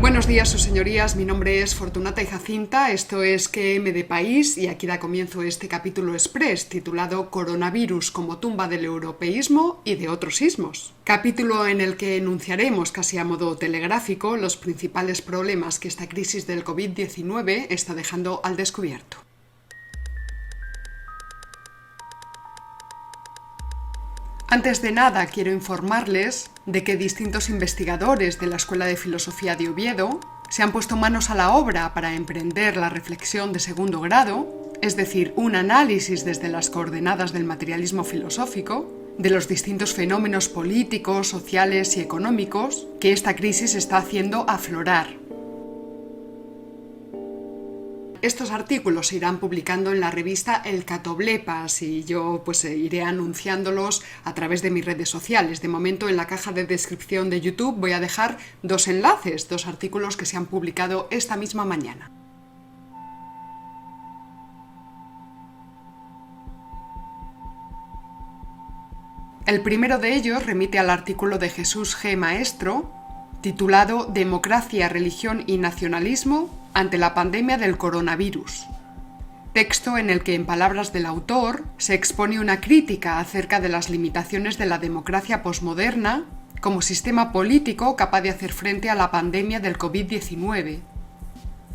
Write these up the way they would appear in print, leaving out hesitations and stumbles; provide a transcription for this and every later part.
Buenos días, sus señorías. Mi nombre es Fortunata y Jacinta. Esto es QM de País y aquí da comienzo este capítulo express titulado Coronavirus como tumba del europeísmo y de otros sismos. Capítulo en el que enunciaremos casi a modo telegráfico los principales problemas que esta crisis del COVID-19 está dejando al descubierto. Antes de nada, quiero informarles de que distintos investigadores de la Escuela de Filosofía de Oviedo se han puesto manos a la obra para emprender la reflexión de segundo grado, es decir, un análisis desde las coordenadas del materialismo filosófico, de los distintos fenómenos políticos, sociales y económicos que esta crisis está haciendo aflorar. Estos artículos se irán publicando en la revista El Catoblepas y yo iré anunciándolos a través de mis redes sociales. De momento, en la caja de descripción de YouTube voy a dejar dos enlaces, dos artículos que se han publicado esta misma mañana. El primero de ellos remite al artículo de Jesús G. Maestro, titulado Democracia, religión y nacionalismo ante la pandemia del coronavirus. Texto en el que, en palabras del autor, se expone una crítica acerca de las limitaciones de la democracia posmoderna como sistema político capaz de hacer frente a la pandemia del COVID-19.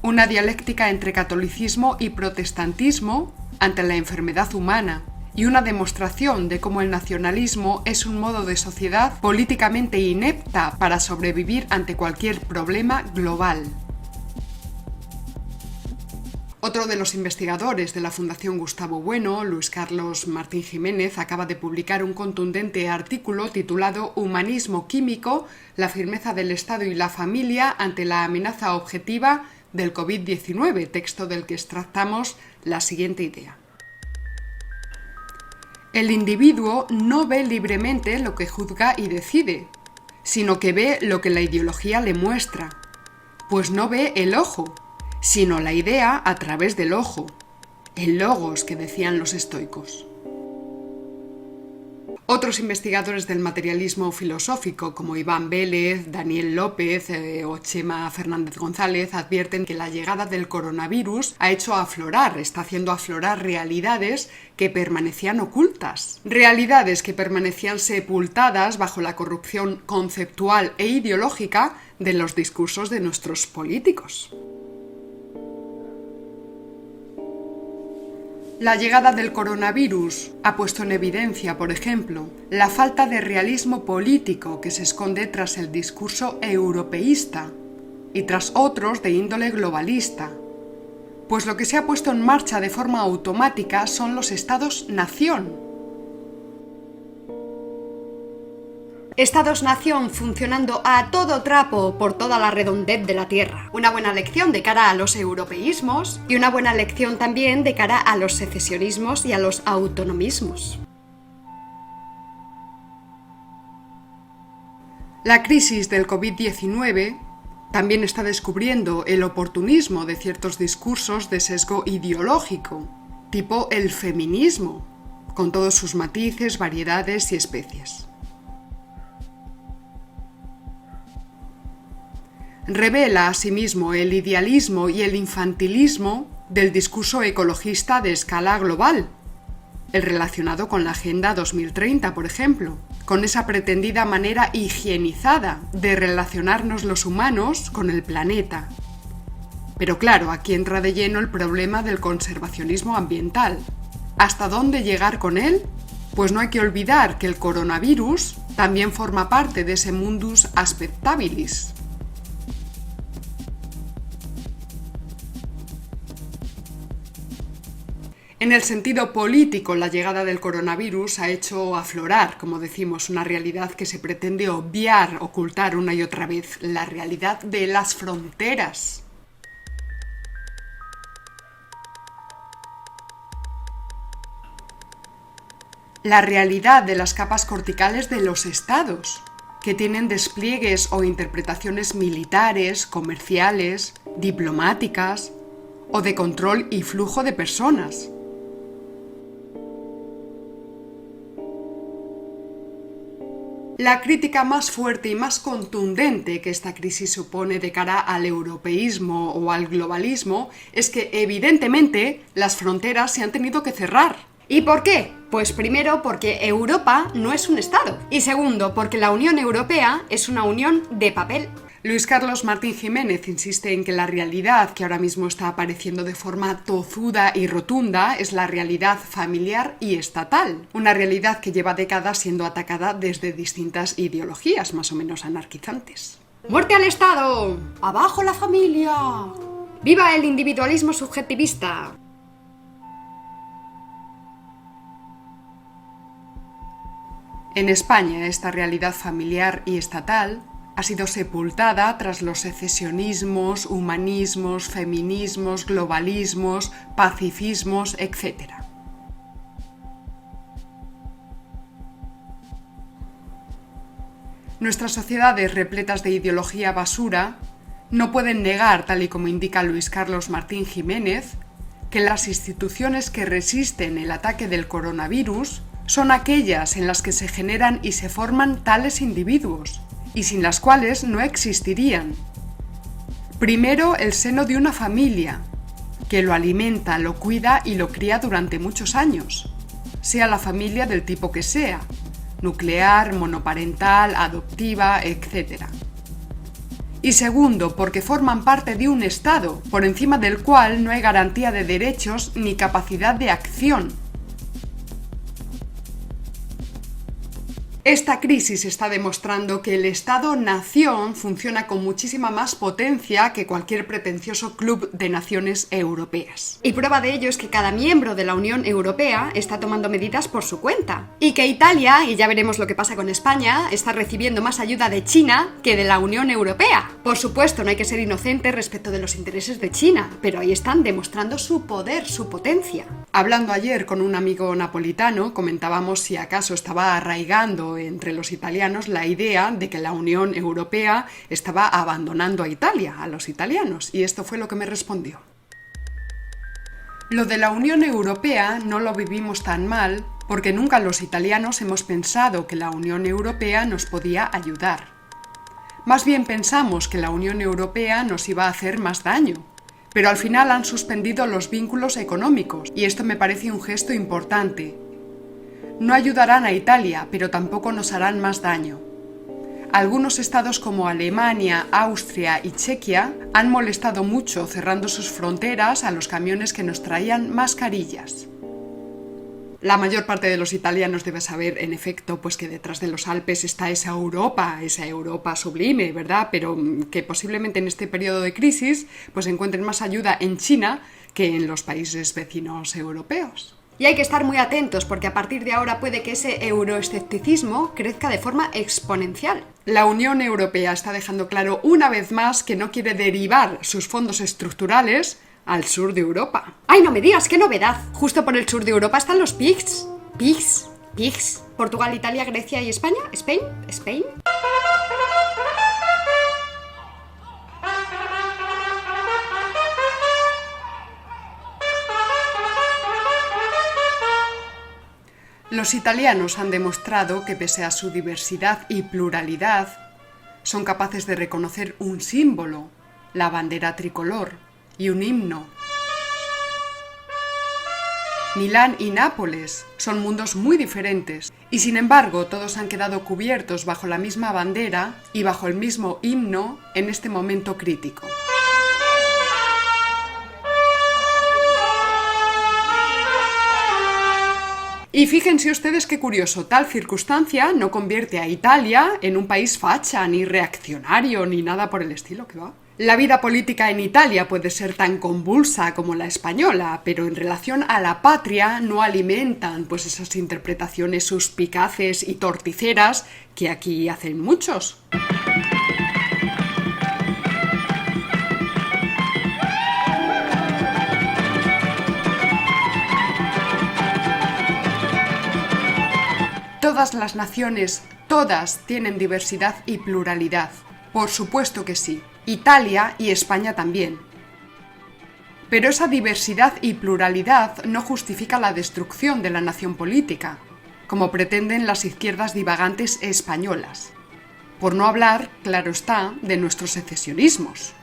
Una dialéctica entre catolicismo y protestantismo ante la enfermedad humana, y una demostración de cómo el nacionalismo es un modo de sociedad políticamente inepta para sobrevivir ante cualquier problema global. Otro de los investigadores de la Fundación Gustavo Bueno, Luis Carlos Martín Jiménez, acaba de publicar un contundente artículo titulado Humanismo químico, la firmeza del Estado y la familia ante la amenaza objetiva del COVID-19, texto del que extractamos la siguiente idea. El individuo no ve libremente lo que juzga y decide, sino que ve lo que la ideología le muestra, pues no ve el ojo, sino la idea a través del ojo, el logos que decían los estoicos. Otros investigadores del materialismo filosófico, como Iván Vélez, Daniel López o Chema Fernández González, advierten que la llegada del coronavirus está haciendo aflorar realidades que permanecían ocultas. Realidades que permanecían sepultadas bajo la corrupción conceptual e ideológica de los discursos de nuestros políticos. La llegada del coronavirus ha puesto en evidencia, por ejemplo, la falta de realismo político que se esconde tras el discurso europeísta y tras otros de índole globalista, pues lo que se ha puesto en marcha de forma automática son los estados-nación. Estados-nación funcionando a todo trapo por toda la redondez de la Tierra. Una buena lección de cara a los europeísmos y una buena lección también de cara a los secesionismos y a los autonomismos. La crisis del COVID-19 también está descubriendo el oportunismo de ciertos discursos de sesgo ideológico, tipo el feminismo, con todos sus matices, variedades y especies. Revela asimismo el idealismo y el infantilismo del discurso ecologista de escala global, el relacionado con la Agenda 2030, por ejemplo, con esa pretendida manera higienizada de relacionarnos los humanos con el planeta. Pero claro, aquí entra de lleno el problema del conservacionismo ambiental. ¿Hasta dónde llegar con él? Pues no hay que olvidar que el coronavirus también forma parte de ese mundus aspectabilis. En el sentido político, la llegada del coronavirus ha hecho aflorar, como decimos, una realidad que se pretende obviar, ocultar una y otra vez, la realidad de las fronteras. La realidad de las capas corticales de los estados, que tienen despliegues o interpretaciones militares, comerciales, diplomáticas o de control y flujo de personas. La crítica más fuerte y más contundente que esta crisis supone de cara al europeísmo o al globalismo es que, evidentemente, las fronteras se han tenido que cerrar. ¿Y por qué? Pues primero porque Europa no es un Estado. Y segundo, porque la Unión Europea es una unión de papel. Luis Carlos Martín Jiménez insiste en que la realidad que ahora mismo está apareciendo de forma tozuda y rotunda es la realidad familiar y estatal, una realidad que lleva décadas siendo atacada desde distintas ideologías más o menos anarquizantes. ¡Muerte al Estado! ¡Abajo la familia! ¡Viva el individualismo subjetivista! En España, esta realidad familiar y estatal ha sido sepultada tras los secesionismos, humanismos, feminismos, globalismos, pacifismos, etc. Nuestras sociedades repletas de ideología basura no pueden negar, tal y como indica Luis Carlos Martín Jiménez, que las instituciones que resisten el ataque del coronavirus son aquellas en las que se generan y se forman tales individuos, y sin las cuales no existirían. Primero, el seno de una familia, que lo alimenta, lo cuida y lo cría durante muchos años, sea la familia del tipo que sea, nuclear, monoparental, adoptiva, etc. Y segundo, porque forman parte de un Estado, por encima del cual no hay garantía de derechos ni capacidad de acción. Esta crisis está demostrando que el Estado-nación funciona con muchísima más potencia que cualquier pretencioso club de naciones europeas. Y prueba de ello es que cada miembro de la Unión Europea está tomando medidas por su cuenta. Y que Italia, y ya veremos lo que pasa con España, está recibiendo más ayuda de China que de la Unión Europea. Por supuesto, no hay que ser inocente respecto de los intereses de China, pero ahí están demostrando su poder, su potencia. Hablando ayer con un amigo napolitano, comentábamos si acaso estaba arraigando entre los italianos la idea de que la Unión Europea estaba abandonando a Italia, a los italianos, y esto fue lo que me respondió. Lo de la Unión Europea no lo vivimos tan mal porque nunca los italianos hemos pensado que la Unión Europea nos podía ayudar. Más bien pensamos que la Unión Europea nos iba a hacer más daño. Pero al final han suspendido los vínculos económicos, y esto me parece un gesto importante. No ayudarán a Italia, pero tampoco nos harán más daño. Algunos estados como Alemania, Austria y Chequia han molestado mucho cerrando sus fronteras a los camiones que nos traían mascarillas. La mayor parte de los italianos debe saber, en efecto, pues que detrás de los Alpes está esa Europa sublime, ¿verdad? Pero que posiblemente en este periodo de crisis pues encuentren más ayuda en China que en los países vecinos europeos. Y hay que estar muy atentos porque a partir de ahora puede que ese euroescepticismo crezca de forma exponencial. La Unión Europea está dejando claro una vez más que no quiere derivar sus fondos estructurales al sur de Europa. ¡Ay, no me digas! ¡Qué novedad! Justo por el sur de Europa están los PIGS. PIGS. Portugal, Italia, Grecia y España. Spain. Los italianos han demostrado que pese a su diversidad y pluralidad, son capaces de reconocer un símbolo, la bandera tricolor, y un himno. Milán y Nápoles son mundos muy diferentes, y sin embargo todos han quedado cubiertos bajo la misma bandera y bajo el mismo himno en este momento crítico. Y fíjense ustedes qué curioso, tal circunstancia no convierte a Italia en un país facha, ni reaccionario, ni nada por el estilo, ¿qué va? La vida política en Italia puede ser tan convulsa como la española, pero en relación a la patria no alimentan pues esas interpretaciones suspicaces y torticeras que aquí hacen muchos. Todas las naciones, todas tienen diversidad y pluralidad. Por supuesto que sí. Italia y España también. Pero esa diversidad y pluralidad no justifica la destrucción de la nación política. como pretenden las izquierdas divagantes españolas. Por no hablar, claro está, de nuestros secesionismos.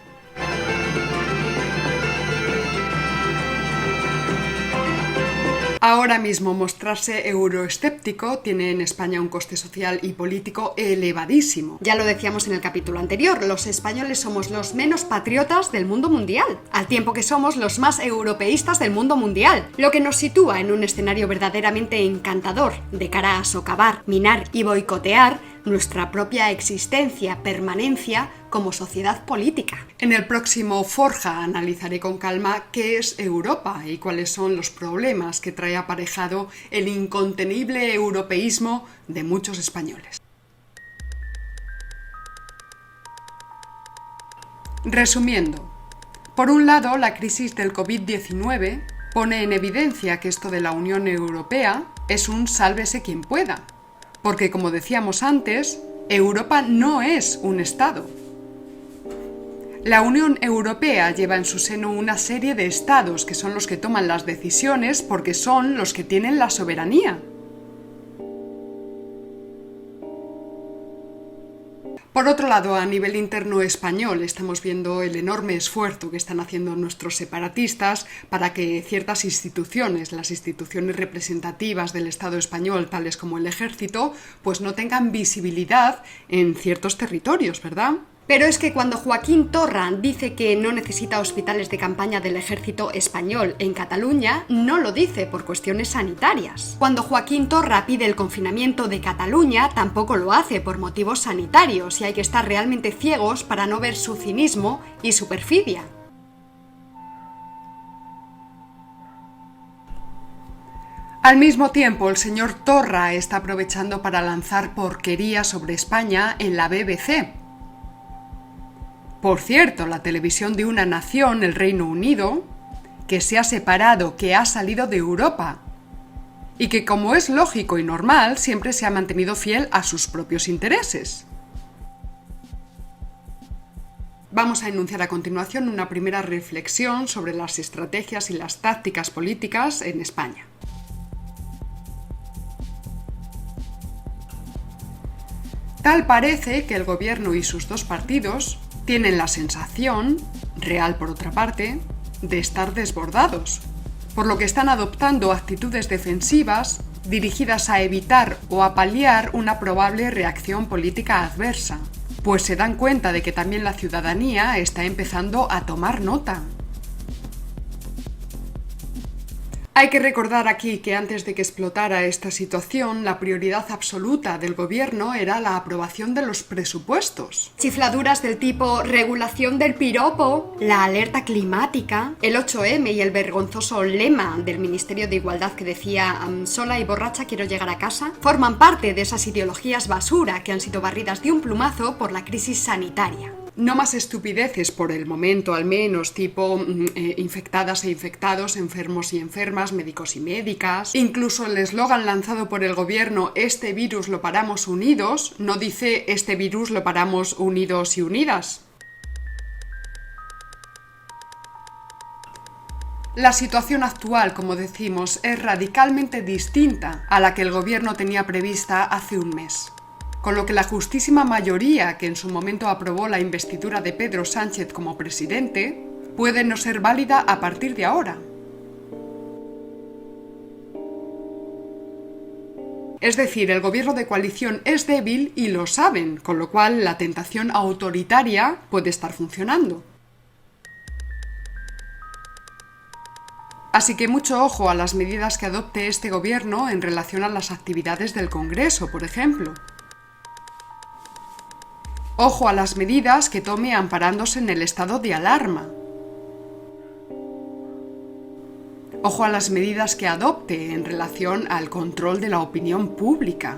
Ahora mismo mostrarse euroescéptico tiene en España un coste social y político elevadísimo. Ya lo decíamos en el capítulo anterior, los españoles somos los menos patriotas del mundo mundial, al tiempo que somos los más europeístas del mundo mundial, lo que nos sitúa en un escenario verdaderamente encantador de cara a socavar, minar y boicotear nuestra propia existencia, permanencia como sociedad política. En el próximo Forja analizaré con calma qué es Europa y cuáles son los problemas que trae aparejado el incontenible europeísmo de muchos españoles. Resumiendo, por un lado, la crisis del COVID-19 pone en evidencia que esto de la Unión Europea es un sálvese quien pueda, porque como decíamos antes, Europa no es un Estado. La Unión Europea lleva en su seno una serie de estados que son los que toman las decisiones porque son los que tienen la soberanía. Por otro lado, a nivel interno español, estamos viendo el enorme esfuerzo que están haciendo nuestros separatistas para que ciertas instituciones, las instituciones representativas del Estado español, tales como el Ejército, pues no tengan visibilidad en ciertos territorios, ¿verdad? Pero es que cuando Joaquín Torra dice que no necesita hospitales de campaña del ejército español en Cataluña, no lo dice por cuestiones sanitarias. Cuando Joaquín Torra pide el confinamiento de Cataluña, tampoco lo hace por motivos sanitarios y hay que estar realmente ciegos para no ver su cinismo y su perfidia. Al mismo tiempo, el señor Torra está aprovechando para lanzar porquería sobre España en la BBC. Por cierto, la televisión de una nación, el Reino Unido, que se ha separado, que ha salido de Europa y que, como es lógico y normal, siempre se ha mantenido fiel a sus propios intereses. Vamos a enunciar a continuación una primera reflexión sobre las estrategias y las tácticas políticas en España. Tal parece que el gobierno y sus dos partidos tienen la sensación, real por otra parte, de estar desbordados, por lo que están adoptando actitudes defensivas dirigidas a evitar o a paliar una probable reacción política adversa, pues se dan cuenta de que también la ciudadanía está empezando a tomar nota. Hay que recordar aquí que antes de que explotara esta situación, la prioridad absoluta del gobierno era la aprobación de los presupuestos. Chifladuras del tipo regulación del piropo, la alerta climática, el 8M y el vergonzoso lema del Ministerio de Igualdad que decía sola y borracha quiero llegar a casa, forman parte de esas ideologías basura que han sido barridas de un plumazo por la crisis sanitaria. No más estupideces por el momento, al menos, tipo infectadas e infectados, enfermos y enfermas, médicos y médicas. Incluso el eslogan lanzado por el gobierno, este virus lo paramos unidos, no dice este virus lo paramos unidos y unidas. La situación actual, como decimos, es radicalmente distinta a la que el gobierno tenía prevista hace un mes. Con lo que la justísima mayoría que en su momento aprobó la investidura de Pedro Sánchez como presidente puede no ser válida a partir de ahora. Es decir, el gobierno de coalición es débil y lo saben, con lo cual la tentación autoritaria puede estar funcionando. Así que mucho ojo a las medidas que adopte este gobierno en relación a las actividades del Congreso, por ejemplo. Ojo a las medidas que tome amparándose en el estado de alarma. Ojo a las medidas que adopte en relación al control de la opinión pública.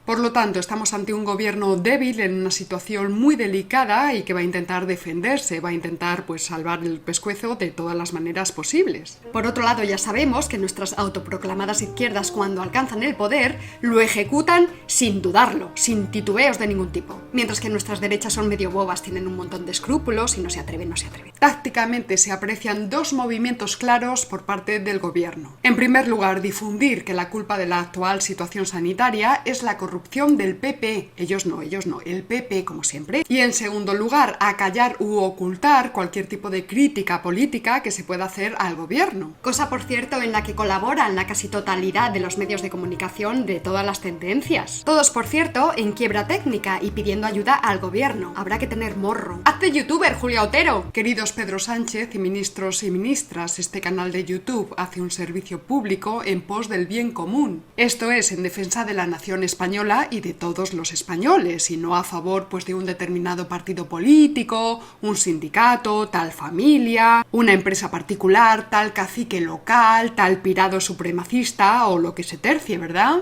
Por lo tanto, estamos ante un gobierno débil en una situación muy delicada y que va a intentar defenderse, va a intentar salvar el pescuezo de todas las maneras posibles. Por otro lado, ya sabemos que nuestras autoproclamadas izquierdas, cuando alcanzan el poder, lo ejecutan sin dudarlo, sin titubeos de ningún tipo. Mientras que nuestras derechas son medio bobas, tienen un montón de escrúpulos y no se atreven. Tácticamente se aprecian dos movimientos claros por parte del gobierno. En primer lugar, difundir que la culpa de la actual situación sanitaria es la corrupción del PP. Ellos no, el PP como siempre. Y en segundo lugar, acallar u ocultar cualquier tipo de crítica política que se pueda hacer al gobierno. Cosa, por cierto, en la que colaboran la casi totalidad de los medios de comunicación de todas las tendencias. Todos, por cierto, en quiebra técnica y pidiendo ayuda al gobierno. Habrá que tener morro. ¡Hazte youtuber, Julia Otero! Queridos Pedro Sánchez y ministros y ministras, este canal de YouTube hace un servicio público en pos del bien común. Esto es, en defensa de la nación española y de todos los españoles, y no a favor de un determinado partido político, un sindicato, tal familia, una empresa particular, tal cacique local, tal pirado supremacista o lo que se tercie, ¿verdad?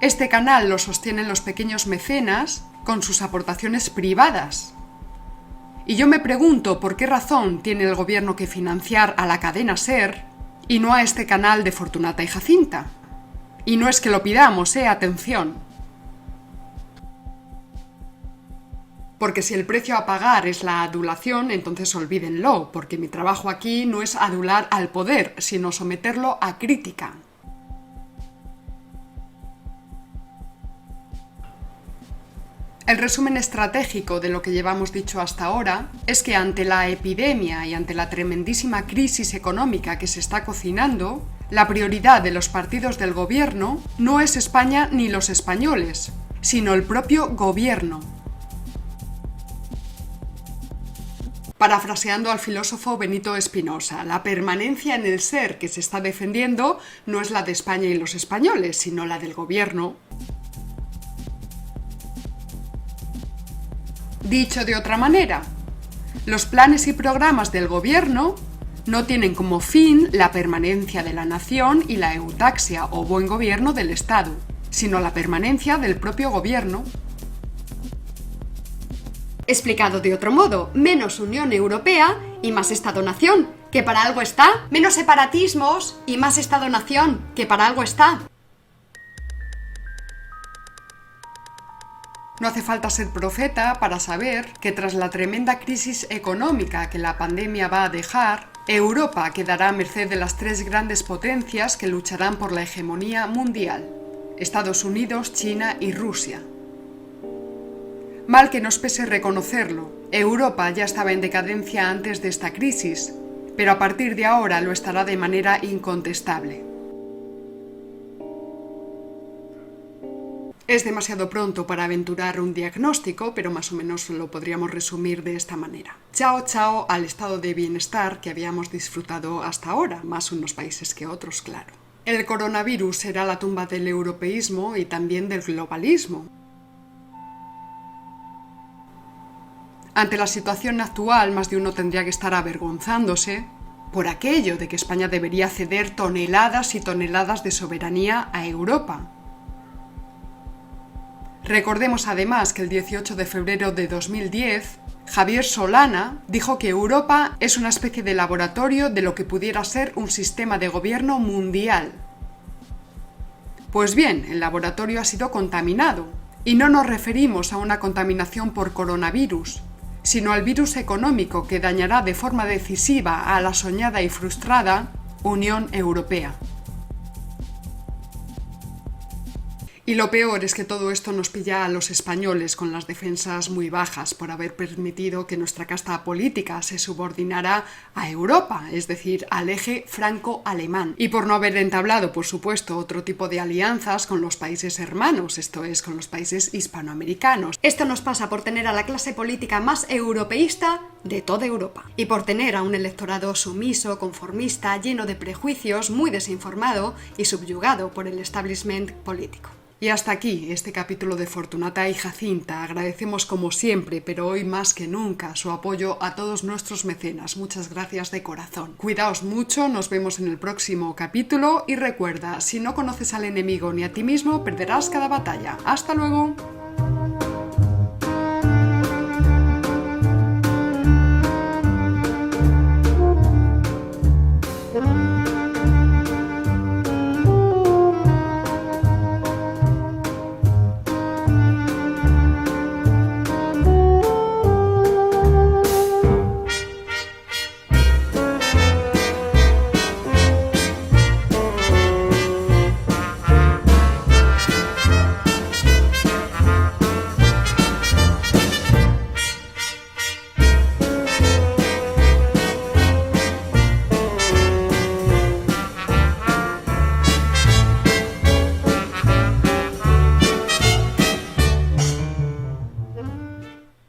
Este canal lo sostienen los pequeños mecenas con sus aportaciones privadas. Y yo me pregunto por qué razón tiene el gobierno que financiar a la cadena SER y no a este canal de Fortunata y Jacinta. Y no es que lo pidamos, atención. Porque si el precio a pagar es la adulación, entonces olvídenlo, porque mi trabajo aquí no es adular al poder, sino someterlo a crítica. El resumen estratégico de lo que llevamos dicho hasta ahora es que ante la epidemia y ante la tremendísima crisis económica que se está cocinando, la prioridad de los partidos del gobierno no es España ni los españoles, sino el propio gobierno. Parafraseando al filósofo Benito Espinosa, la permanencia en el ser que se está defendiendo no es la de España y los españoles, sino la del gobierno. Dicho de otra manera, los planes y programas del gobierno no tienen como fin la permanencia de la nación y la eutaxia o buen gobierno del Estado, sino la permanencia del propio gobierno. Explicado de otro modo, menos Unión Europea y más Estado-Nación, que para algo está. Menos separatismos y más Estado-Nación, que para algo está. No hace falta ser profeta para saber que tras la tremenda crisis económica que la pandemia va a dejar, Europa quedará a merced de las tres grandes potencias que lucharán por la hegemonía mundial: Estados Unidos, China y Rusia. Mal que nos pese reconocerlo, Europa ya estaba en decadencia antes de esta crisis, pero a partir de ahora lo estará de manera incontestable. Es demasiado pronto para aventurar un diagnóstico, pero más o menos lo podríamos resumir de esta manera. Chao, chao al estado de bienestar que habíamos disfrutado hasta ahora, más unos países que otros, claro. El coronavirus será la tumba del europeísmo y también del globalismo. Ante la situación actual, más de uno tendría que estar avergonzándose por aquello de que España debería ceder toneladas y toneladas de soberanía a Europa. Recordemos además que el 18 de febrero de 2010, Javier Solana dijo que Europa es una especie de laboratorio de lo que pudiera ser un sistema de gobierno mundial. Pues bien, el laboratorio ha sido contaminado, y no nos referimos a una contaminación por coronavirus, sino al virus económico que dañará de forma decisiva a la soñada y frustrada Unión Europea. Y lo peor es que todo esto nos pilla a los españoles con las defensas muy bajas por haber permitido que nuestra casta política se subordinara a Europa, es decir, al eje franco-alemán. Y por no haber entablado, por supuesto, otro tipo de alianzas con los países hermanos, esto es, con los países hispanoamericanos. Esto nos pasa por tener a la clase política más europeísta de toda Europa. Y por tener a un electorado sumiso, conformista, lleno de prejuicios, muy desinformado y subyugado por el establishment político. Y hasta aquí este capítulo de Fortunata y Jacinta. Agradecemos como siempre, pero hoy más que nunca, su apoyo a todos nuestros mecenas. Muchas gracias de corazón. Cuidaos mucho, nos vemos en el próximo capítulo y recuerda, si no conoces al enemigo ni a ti mismo, perderás cada batalla. ¡Hasta luego!